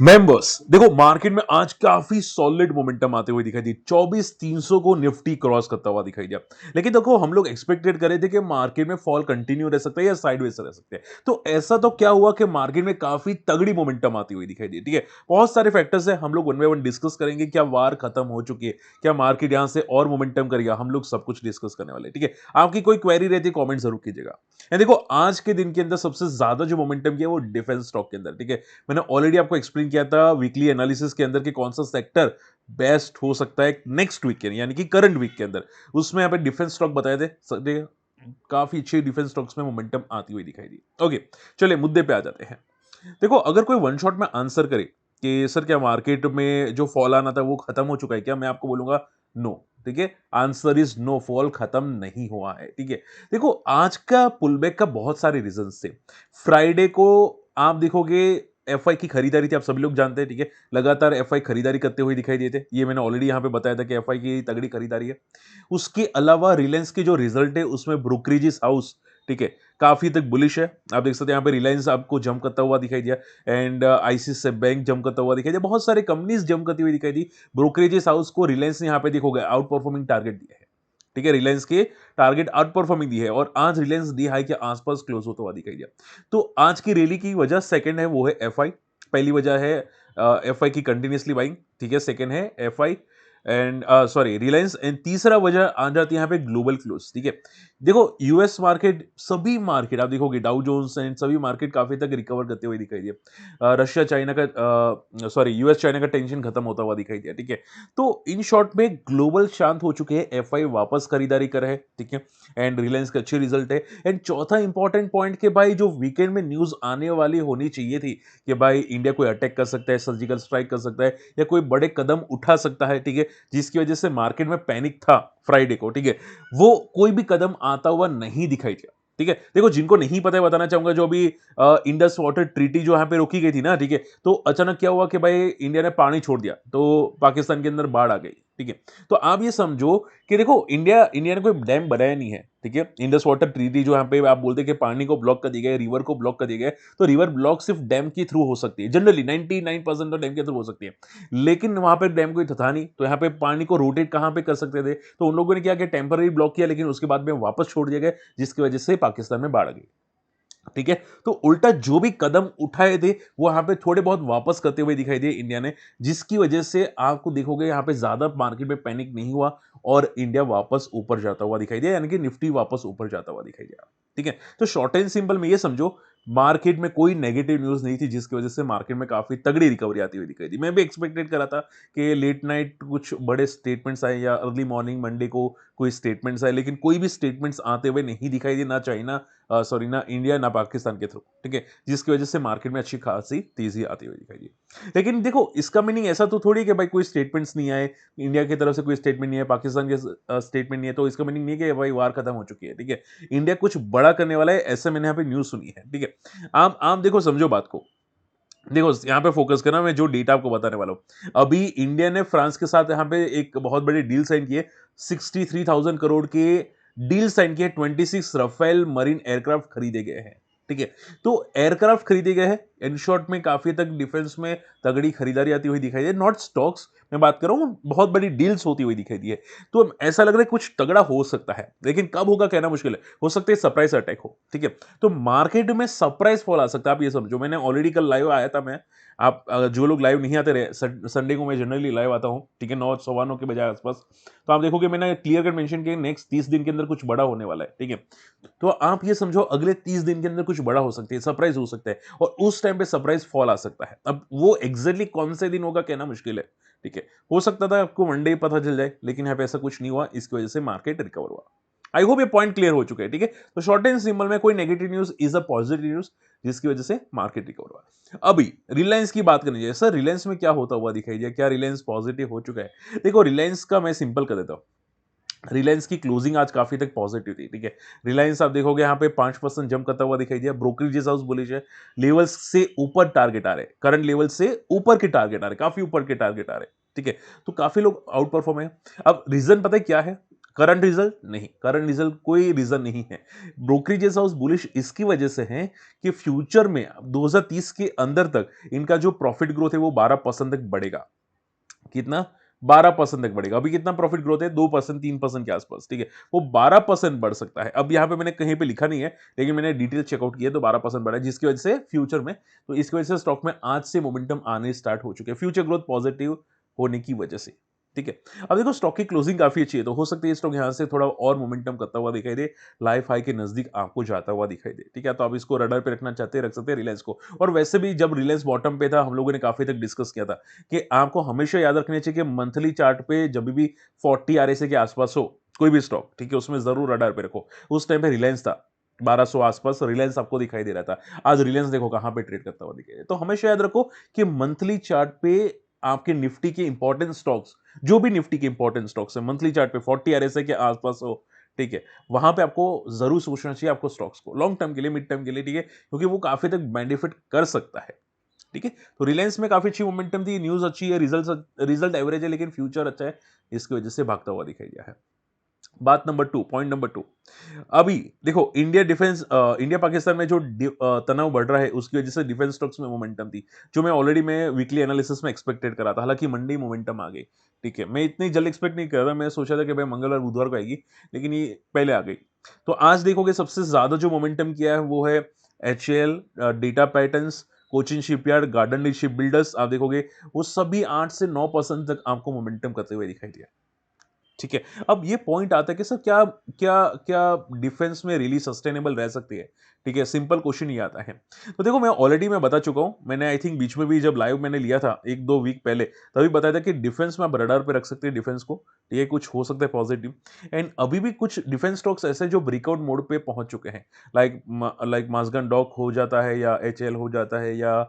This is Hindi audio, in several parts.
मेंबर्स देखो, मार्केट में आज काफी सॉलिड मोमेंटम आते हुए दिखाई दी। 24,300 को निफ्टी क्रॉस करता हुआ दिखाई दिया। लेकिन देखो, हम लोग एक्सपेक्टेड कर रहे थे कि मार्केट में फॉल कंटिन्यू रह सकता है या साइडवेज रह सकते हैं। तो ऐसा तो क्या हुआ कि मार्केट में काफी तगड़ी मोमेंटम आती हुई दिखाई दी। ठीक है, बहुत सारे फैक्टर्स है, हम लोग वन बाय वन डिस्कस करेंगे। क्या वार खत्म हो चुकी है, क्या मार्केट यहां से और मोमेंटम करेगा, हम लोग सब कुछ डिस्कस करने वाले हैं। ठीक है, आपकी कोई क्वेरी रहती है कॉमेंट जरूर कीजिएगा। देखो, आज के दिन के अंदर सबसे ज्यादा जो मोमेंटम किया वो डिफेंस स्टॉक के अंदर। ठीक है, मैंने ऑलरेडी आपको एक्सप्लेन किया था वीकली एनालिसिस के अंदर कि कौन सा सेक्टर बेस्ट हो सकता है नेक्स्ट वीक के, यानी कि करंट वीक के अंदर। उसमें यहाँ पे डिफेंस स्टॉक बताए थे, काफी अच्छी डिफेंस स्टॉक्स में मोमेंटम आती हुई दिखाई दी। ओके, चलिए मुद्दे पे आ जाते हैं। देखो, अगर कोई वन शॉट में आंसर करे कि सर क्या मार्केट में जो फॉल आना था वो खत्म हो चुका है क्या, मैं आपको बोलूंगा नो। ठीक है, आंसर इज नो, फॉल खत्म नहीं हुआ है। ठीक है, देखो आज का पुलबैक का बहुत सारे रीजन थे। फ्राइडे को आप देखोगे एफआई की खरीदारी थी, आप सभी लोग जानते हैं। ठीक है, लगातार एफआई खरीदारी करते हुए दिखाई दिए थे, ये मैंने ऑलरेडी यहां पे बताया था कि एफआई की तगड़ी खरीदारी है। उसके अलावा रिलायंस की जो रिजल्ट है उसमें ब्रोकरेजेस हाउस, ठीक है, काफी तक बुलिश है। आप देख सकते हैं यहाँ पे रिलायंस आपको जंप करता हुआ दिखाई दिया, एंड आईसीआईसीआई बैंक जंप करता हुआ दिखाई दिया, बहुत सारे कंपनीज जंप करती हुई दिखाई दी। ब्रोकरेजेस हाउस को रिलायंस ने यहाँ पे देखोगे आउट परफॉर्मिंग टारगेट दिया है। ठीक है, रिलायंस के टारगेट आउट परफॉर्मिंग दी है और आज रिलायंस डी हाई के आसपास क्लोज होता हुआ दिखाई दिया। तो आज की रैली की वजह सेकंड है वो है एफआई। पहली वजह है एफआई की कंटिन्यूसली बाइंग। ठीक है, सेकंड है FI and sorry Reliance, and तीसरा वजह आ जाती है यहाँ पे ग्लोबल क्लोज। ठीक है, देखो यूएस मार्केट, सभी मार्केट आप देखोगे डाउ जोन्स एंड सभी मार्केट काफी तक रिकवर करते हुए दिखाई दिए। रशिया चाइना का सॉरी यूएस चाइना का टेंशन खत्म होता हुआ दिखाई दिया। ठीक है, तो इन शॉर्ट में ग्लोबल शांत हो चुके हैं, एफआई वापस खरीदारी कर रहे हैं। ठीक है, एंड रिलायंस का अच्छी रिजल्ट है। एंड चौथा इंपॉर्टेंट पॉइंट के भाई जो वीकेंड में न्यूज आने वाली होनी चाहिए थी कि भाई इंडिया कोई अटैक कर सकता है, सर्जिकल स्ट्राइक कर सकता है या कोई बड़े कदम उठा सकता है। ठीक है, जिसकी वजह से मार्केट में पैनिक था फ्राइडे को। ठीक है, वो कोई भी कदम आता हुआ नहीं दिखाई दिया। ठीक है, देखो जिनको नहीं पता है बताना चाहूंगा, जो अभी इंडस वाटर ट्रीटी जो यहाँ पे रोकी गई थी ना, ठीक है, तो अचानक क्या हुआ कि भाई इंडिया ने पानी छोड़ दिया तो पाकिस्तान के अंदर बाढ़ आ गई। ठीक है, तो आप ये समझो कि देखो इंडिया ने कोई डैम बनाया नहीं है। ठीक है, इंडस वाटर ट्रीटी जो यहाँ पे आप बोलते हैं कि पानी को ब्लॉक कर दिया गया, रिवर को ब्लॉक कर दिया गया, तो रिवर ब्लॉक सिर्फ डैम के थ्रू हो सकती है। जनरली 99% तो डैम के थ्रू हो सकती है, लेकिन वहां पे डैम कोई था नहीं, तो यहाँ पे पानी को रोटेट कहां पे कर सकते थे, तो उन लोगों ने क्या किया, टेम्पररी ब्लॉक किया, लेकिन उसके बाद में वापस छोड़ दिया गया, जिसकी वजह से पाकिस्तान में बाढ़ आ गई। ठीक है, तो उल्टा जो भी कदम उठाए थे वो यहाँ पे थोड़े बहुत वापस करते हुए दिखाई दिए इंडिया ने, जिसकी वजह से आपको देखोगे यहाँ पे ज्यादा मार्केट में पैनिक नहीं हुआ और इंडिया वापस ऊपर जाता हुआ दिखाई दिया, यानी कि निफ्टी वापस ऊपर जाता हुआ दिखाई दिया। ठीक है, तो शॉर्ट एंड सिंपल में ये समझो, मार्केट में कोई नेगेटिव न्यूज नहीं थी, जिसकी वजह से मार्केट में काफी तगड़ी रिकवरी आती हुई दिखाई दी। मैं भी एक्सपेक्टेड करा था कि लेट नाइट कुछ बड़े स्टेटमेंट्स आए या अर्ली मॉर्निंग मंडे को कोई स्टेटमेंट्स आए, लेकिन कोई भी स्टेटमेंट्स आते हुए नहीं दिखाई दी, ना चाइना सॉरी ना इंडिया ना पाकिस्तान के थ्रू। ठीक है, जिसकी वजह से मार्केट में अच्छी खासी तेजी आती हुई दिखाई दी। लेकिन देखो, इसका मीनिंग ऐसा तो थोड़ी है कि भाई कोई स्टेटमेंट्स नहीं आए, इंडिया की तरफ से कोई स्टेटमेंट नहीं है, पाकिस्तान के स्टेटमेंट नहीं है, तो इसका मीनिंग नहीं है कि भाई वार खत्म हो चुकी है। ठीक है, इंडिया कुछ बड़ा करने वाला है, ऐसे मैंने यहाँ पे न्यूज सुनी है। ठीक है, आप देखो, समझो बात को, देखो यहाँ पे फोकस करना, मैं जो डेटा आपको बताने वाला हूं। अभी इंडिया ने फ्रांस के साथ यहाँ पे एक बहुत बड़ी डील साइन की है, 63,000 करोड़ के डील साइन की है। 26 रफेल मरीन एयरक्राफ्ट खरीदे गए हैं। ठीक है, तो एयरक्राफ्ट खरीदे गए हैं, इन शॉर्ट में काफी तक डिफेंस में तगड़ी खरीदारी आती हुई दिखाई दे, नॉट स्टॉक्स मैं बात कर रहा हूँ, बहुत बड़ी डील्स होती हुई दिखाई दी है। तो ऐसा लग रहा है कुछ तगड़ा हो सकता है, लेकिन कब होगा कहना मुश्किल है, हो सकता है सरप्राइज अटैक हो। ठीक है, तो मार्केट में सरप्राइज फॉल आ सकता है, आप ये समझो। मैंने ऑलरेडी कल लाइव आया था मैं, आप जो लोग लाइव नहीं आते रहे, संडे को मैं जनरली लाइव आता हूँ। ठीक है, 9 सवा 9 के बजाय आसपास, तो आप देखोगे मैंने क्लियर कट मेंशन किया नेक्स्ट 30 दिन के अंदर कुछ बड़ा होने वाला है। ठीक है, तो आप ये समझो अगले 30 दिन के अंदर कुछ बड़ा हो सकती है, सरप्राइज हो सकता है, और उस टाइम पे सरप्राइज फॉल आ सकता है। अब वो एग्जैक्टली कौन से दिन होगा कहना मुश्किल है। ठीक है, हो सकता था आपको वनडे पता चल जाए, लेकिन यहाँ पे ऐसा कुछ नहीं हुआ, इसकी वजह से मार्केट रिकवर हुआ। आई होप ये पॉइंट क्लियर हो चुका है। ठीक है, तो शॉर्ट एंड सिंपल में कोई negative news is a positive news, जिसकी वजह से मार्केट रिकवर हुआ। अभी रिलायंस की बात करनी चाहिए, सर रिलायंस में क्या होता हुआ दिखाई दिया, क्या रिलायंस पॉजिटिव हो चुका है? देखो, रिलायंस का मैं सिंपल कर देता हूं। रिलायंस की क्लोजिंग आज काफी तक पॉजिटिव थी। ठीक है, रिलायंस आप देखोगे यहाँ पे 5% जंप करता हुआ दिखाई दिया। ब्रोकरेज हाउस बुलिश है, लेवल्स से ऊपर टारगेट आ रहे, करंट लेवल से ऊपर के टारगेट आ रहे, काफी ऊपर के टारगेट आ रहे। ठीक है, तो काफी लोग आउट परफॉर्म है। अब रीजन पता है क्या है? करंट रिजल्ट नहीं, करंट रिजल्ट कोई रीजन नहीं है। ब्रोकरेजेस हाउस बुलिश इसकी वजह से है कि फ्यूचर में 2030 के अंदर तक इनका जो प्रॉफिट ग्रोथ है वो 12% तक बढ़ेगा। कितना? 12% तक बढ़ेगा। अभी कितना प्रॉफिट ग्रोथ है? 2%, 3% के आसपास, ठीक है। वो 12% बढ़ सकता है। अब यहाँ पे मैंने कहीं पे लिखा नहीं है, लेकिन मैंने डिटेल चेकआउट किया तो 12% बढ़ा है, जिसकी वजह से फ्यूचर में, तो इसकी वजह से स्टॉक में आज से मोमेंटम आने स्टार्ट हो चुके हैं, फ्यूचर ग्रोथ पॉजिटिव होने की वजह से, ठीक है। अब देखो स्टॉक की क्लोजिंग काफी अच्छी है, तो हो सकता है स्टॉक यहाँ से थोड़ा और मोमेंटम करता हुआ दिखाई दे, लाइफ हाई के नजदीक आपको जाता हुआ दिखाई दे, ठीक है। तो आप इसको रडार पे रखना चाहते हैं, रख सकते हैं रिलायंस को। और वैसे भी जब रिलायंस बॉटम पे था, हम लोगों ने काफी तक डिस्कस किया था कि आपको हमेशा याद रखना चाहिए कि मंथली चार्ट पे जब भी 40 आरएसए के आसपास हो कोई भी स्टॉक, ठीक है, उसमें जरूर रडार पे रखो। उस टाइम पे रिलायंस था 1200 आसपास, रिलायंस आपको दिखाई दे रहा था। आज रिलायंस देखो कहां पे ट्रेड करता हुआ दिखाई दे। तो हमेशा याद रखो कि मंथली चार्ट पे आपके निफ्टी के इंपॉर्टेंट स्टॉक्स, जो भी निफ्टी के इंपॉर्टेंट स्टॉक्स है, मंथली चार्ट पे 40 आरएसए के आसपास हो, ठीक है, वहां पे आपको जरूर सोचना चाहिए आपको स्टॉक्स को लॉन्ग टर्म के लिए, मिड टर्म के लिए, ठीक है, क्योंकि वो काफी तक बेनिफिट कर सकता है, ठीक है। तो रिलायंस में काफी अच्छी मोमेंटम थी, न्यूज अच्छी है, रिजल्ट एवरेज है, लेकिन फ्यूचर अच्छा है, इसकी वजह से भागता हुआ दिखाई दिया है। बात नंबर 2, पॉइंट नंबर 2, अभी देखो इंडिया पाकिस्तान में जो तनाव बढ़ रहा है, उसकी वजह से डिफेंस स्टॉक्स में मोमेंटम थी, जो मैं वीकली एनालिसिस में एक्सपेक्टेड करा था। हालांकि मंडे मोमेंटम आ गई, ठीक है, मैं इतनी जल्द एक्सपेक्ट नहीं कर रहा, मैं सोचा था कि भाई मंगलवार बुधवार को आएगी, लेकिन ये पहले आ गई। तो आज देखोगे सबसे ज्यादा जो मोमेंटम किया है वो है HAL, data patterns, Cochin shipyard, garden ship builders. आप देखोगे वो सभी 8 से 9% तक आपको मोमेंटम करते हुए दिखाई दिया, ठीक है। अब ये पॉइंट आता है कि सर क्या क्या क्या डिफेंस में रियली सस्टेनेबल रह सकती है, ठीक है, सिंपल क्वेश्चन ये आता है। तो देखो मैं बता चुका हूं, मैंने आई थिंक बीच में भी जब लाइव मैंने लिया था 1-2 वीक पहले, तभी बताया था कि डिफेंस में आप रडार पे रख सकते हैं डिफेंस को, ठीक है, कुछ हो सकता है पॉजिटिव। एंड अभी भी कुछ डिफेंस स्टॉक्स ऐसे जो ब्रेकआउट मोड पे पहुंच चुके हैं, लाइक माजगन डॉक हो जाता है, या एचएल हो जाता है, या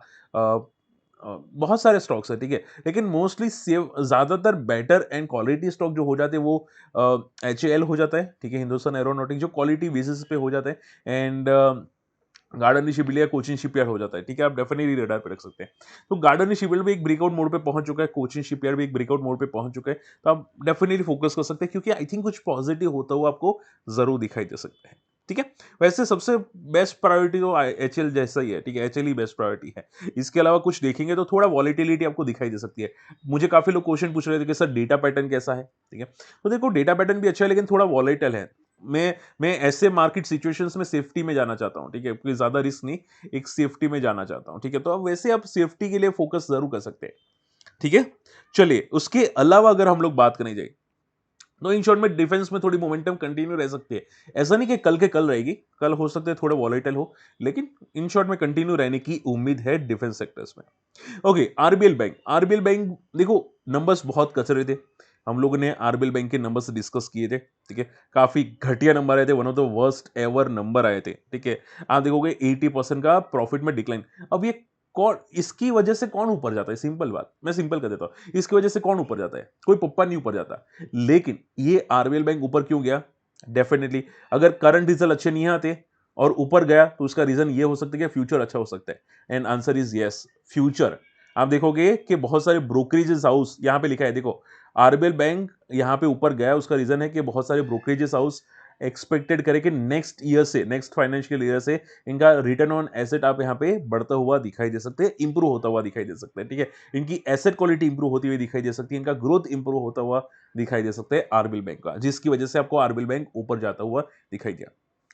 बहुत सारे स्टॉक्स है, ठीक है, लेकिन मोस्टली सेव ज्यादातर बेटर एंड क्वालिटी स्टॉक जो हो जाते हैं वो एचएएल हो जाता है, ठीक है, हिंदुस्तान एरोनॉटिक जो क्वालिटी बेसिस पे हो जाता है, एंड गार्डन शिपबिल्ड, कोचिन शिपयार्ड हो जाता है, ठीक है, आप डेफिनेटली रडार पे रख सकते हैं। तो गार्डन शिपबिल्ड भी एक ब्रेकआउट मोड पे पहुंच चुका है, कोचिन शिपयार्ड भी एक ब्रेकआउट मोड पे पहुंच चुका है, तो आप डेफिनेटली फोकस कर सकते हैं, क्योंकि आई थिंक कुछ पॉजिटिव होता हुआ आपको जरूर दिखाई दे सकता है, ठीक है। वैसे सबसे बेस्ट प्रायोरिटी तो एचएल जैसा ही है, ठीक है, एचएल ही बेस्ट प्रायोरिटी है। इसके अलावा कुछ देखेंगे तो थोड़ा वॉलिटिलिटी आपको दिखाई दे सकती है। मुझे काफी लोग क्वेश्चन पूछ रहे थे कि सर डेटा पैटर्न कैसा है, ठीक है, तो देखो डेटा पैटर्न भी अच्छा है, लेकिन थोड़ा वॉलेटाइल है। मैं ऐसे मार्केट सिचुएशंस में सेफ्टी में जाना चाहता हूं, ठीक है, कोई ज्यादा रिस्क नहीं, एक सेफ्टी में जाना चाहता हूं, ठीक है। तो अब वैसे आप सेफ्टी के लिए फोकस जरूर कर सकते हैं, ठीक है। चलिए उसके अलावा अगर हम लोग बात करने जाए, तो इन शॉर्ट में डिफेंस में थोड़ी मोमेंटम कंटिन्यू रह सकती है। ऐसा नहीं कि कल के कल रहेगी, कल हो सकते हैं थोड़े वॉलेटाइल हो, लेकिन इन शॉर्ट में कंटिन्यू रहने की उम्मीद है डिफेंस सेक्टर्स में। ओके, आरबीएल बैंक देखो नंबर्स बहुत कचरे थे, हम लोगों ने आरबीएल बैंक के नंबर्स डिस्कस किए थे, ठीक है, काफी घटिया नंबर आए थे, one of the worst ever number आए थे, ठीक है। आप देखोगे 80% का प्रॉफिट में डिक्लाइन। अब ये कौन, इसकी वजह से कौन ऊपर जाता है, सिंपल बात, मैं सिंपल कर देता हूं, इसकी वजह से कौन ऊपर जाता है, कोई पप्पा नहीं ऊपर जाता। लेकिन ये आरबीएल बैंक ऊपर क्यों गया? डेफिनेटली अगर करंट रिजल्ट अच्छे नहीं आते और ऊपर गया, तो उसका रीजन ये हो सकता है कि फ्यूचर अच्छा हो सकता है, and answer is yes, future. आप देखोगे कि बहुत सारे ब्रोकरेजेस हाउस, यहां पे लिखा है देखो, आरबीएल बैंक यहां पे ऊपर गया, उसका रीजन है कि बहुत सारे ब्रोकरेजेस हाउस एक्सपेक्टेड करे कि नेक्स्ट ईयर से, नेक्स्ट फाइनेंशियल ईयर से इनका रिटर्न ऑन एसेट आप यहाँ पे बढ़ता हुआ दिखाई दे सकते हैं, इंप्रूव होता हुआ दिखाई दे सकता है, ठीक है, इनकी एसेट क्वालिटी इंप्रूव होती हुई दिखाई दे सकती है, इनका ग्रोथ इंप्रूव होता हुआ दिखाई दे सकता है आरबीएल बैंक का, जिसकी वजह से आपको आरबीएल बैंक ऊपर जाता हुआ दिखाई दिया,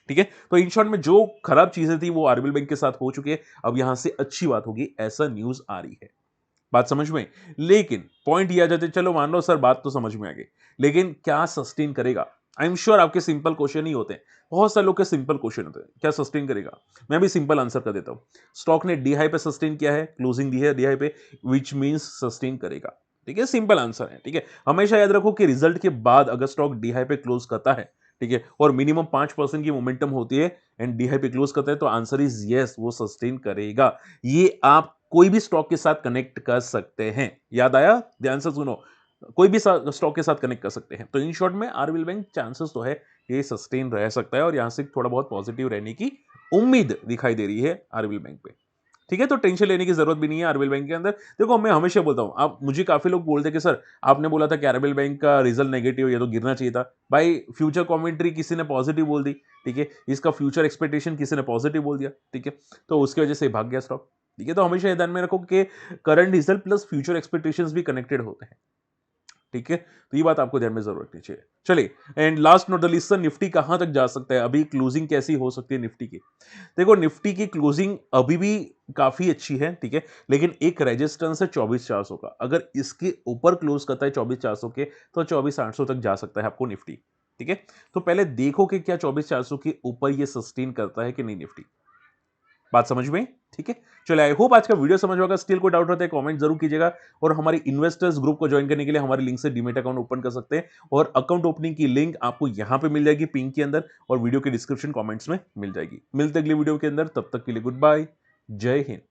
ठीक है। तो इन शॉर्ट में जो खराब चीजें थी वो आरबीएल बैंक के साथ हो चुकी है, अब यहां से अच्छी बात होगी, ऐसा न्यूज आ रही है, बात समझ में। लेकिन पॉइंट ये आ जाते, चलो मान लो सर बात तो समझ में आ गई, लेकिन क्या सस्टेन करेगा? आई एम श्योर आपके सिंपल क्वेश्चन ही होते हैं, बहुत सारे लोग के सिंपल क्वेश्चन होते हैं, क्या सस्टेन करेगा? मैं भी सिंपल आंसर कर देता हूं, स्टॉक ने डी हाई पे सस्टेन किया है, क्लोजिंग दी है डी हाई पे, विच मींस सस्टेन करेगा, ठीक है, सिंपल आंसर है, ठीक है। हमेशा याद रखो कि रिजल्ट के बाद अगर स्टॉक डी हाई पे क्लोज करता है, ठीक है, और मिनिमम 5% की मोमेंटम होती है एंड डी हाई पे क्लोज करता है, तो आंसर इज यस, वो सस्टेन करेगा। ये आप कोई भी स्टॉक के साथ कनेक्ट कर सकते हैं, याद आया, ध्यान से सुनो, कोई भी स्टॉक के साथ कनेक्ट कर सकते हैं। तो इन शॉर्ट में आरबीएल बैंक चांसेस तो है ये सस्टेन रह सकता है, और यहां से थोड़ा बहुत पॉजिटिव रहने की उम्मीद दिखाई दे रही है आरबीएल बैंक पे, ठीक है, तो टेंशन लेने की जरूरत भी नहीं है आरबीएल बैंक के अंदर। देखो मैं हमेशा बोलता हूं, आप मुझे काफी लोग बोलते हैं कि सर आपने बोला था कि आरबीएल बैंक का रिजल्ट नेगेटिव, ये तो गिरना चाहिए था। भाई फ्यूचर कमेंट्री किसी ने पॉजिटिव बोल दी, ठीक है, इसका फ्यूचर एक्सपेक्टेशन किसी ने पॉजिटिव बोल दिया, ठीक है, तो उसकी वजह से भाग गया स्टॉक। ठीक है, तो हमेशा ये ध्यान में रखो कि current result plus future expectations भी कनेक्टेड होते हैं। ठीक है, तो ये बात आपको ध्यान में जरूर रखनी चाहिए। चलिए, and last not the least sir, Nifty कहां तक जा सकता है, अभी क्लोजिंग कैसी हो सकती है निफ्टी की। देखो निफ्टी की क्लोजिंग अभी भी काफी अच्छी है, ठीक है, लेकिन एक रेजिस्टेंस है 24,400 का, अगर इसके ऊपर क्लोज करता है 24,400 के, तो 24,800 तक जा सकता है आपको निफ्टी। ठीक है, तो पहले देखो कि क्या 24,400 के ऊपर ये सस्टेन करता है कि नहीं निफ्टी। बात समझ में? ठीक है, चलिए आई होप आज का वीडियो समझ में होगा। स्टिल कोई डाउट रहता है कमेंट जरूर कीजिएगा, और हमारे इन्वेस्टर्स ग्रुप को ज्वाइन करने के लिए हमारे लिंक से डीमेट अकाउंट ओपन कर सकते हैं, और अकाउंट ओपनिंग की लिंक आपको यहां पे मिल जाएगी पिंक के अंदर, और वीडियो के डिस्क्रिप्शन कमेंट्स में मिल जाएगी। मिलते अगले वीडियो के अंदर, तब तक के लिए गुड बाय, जय हिंद।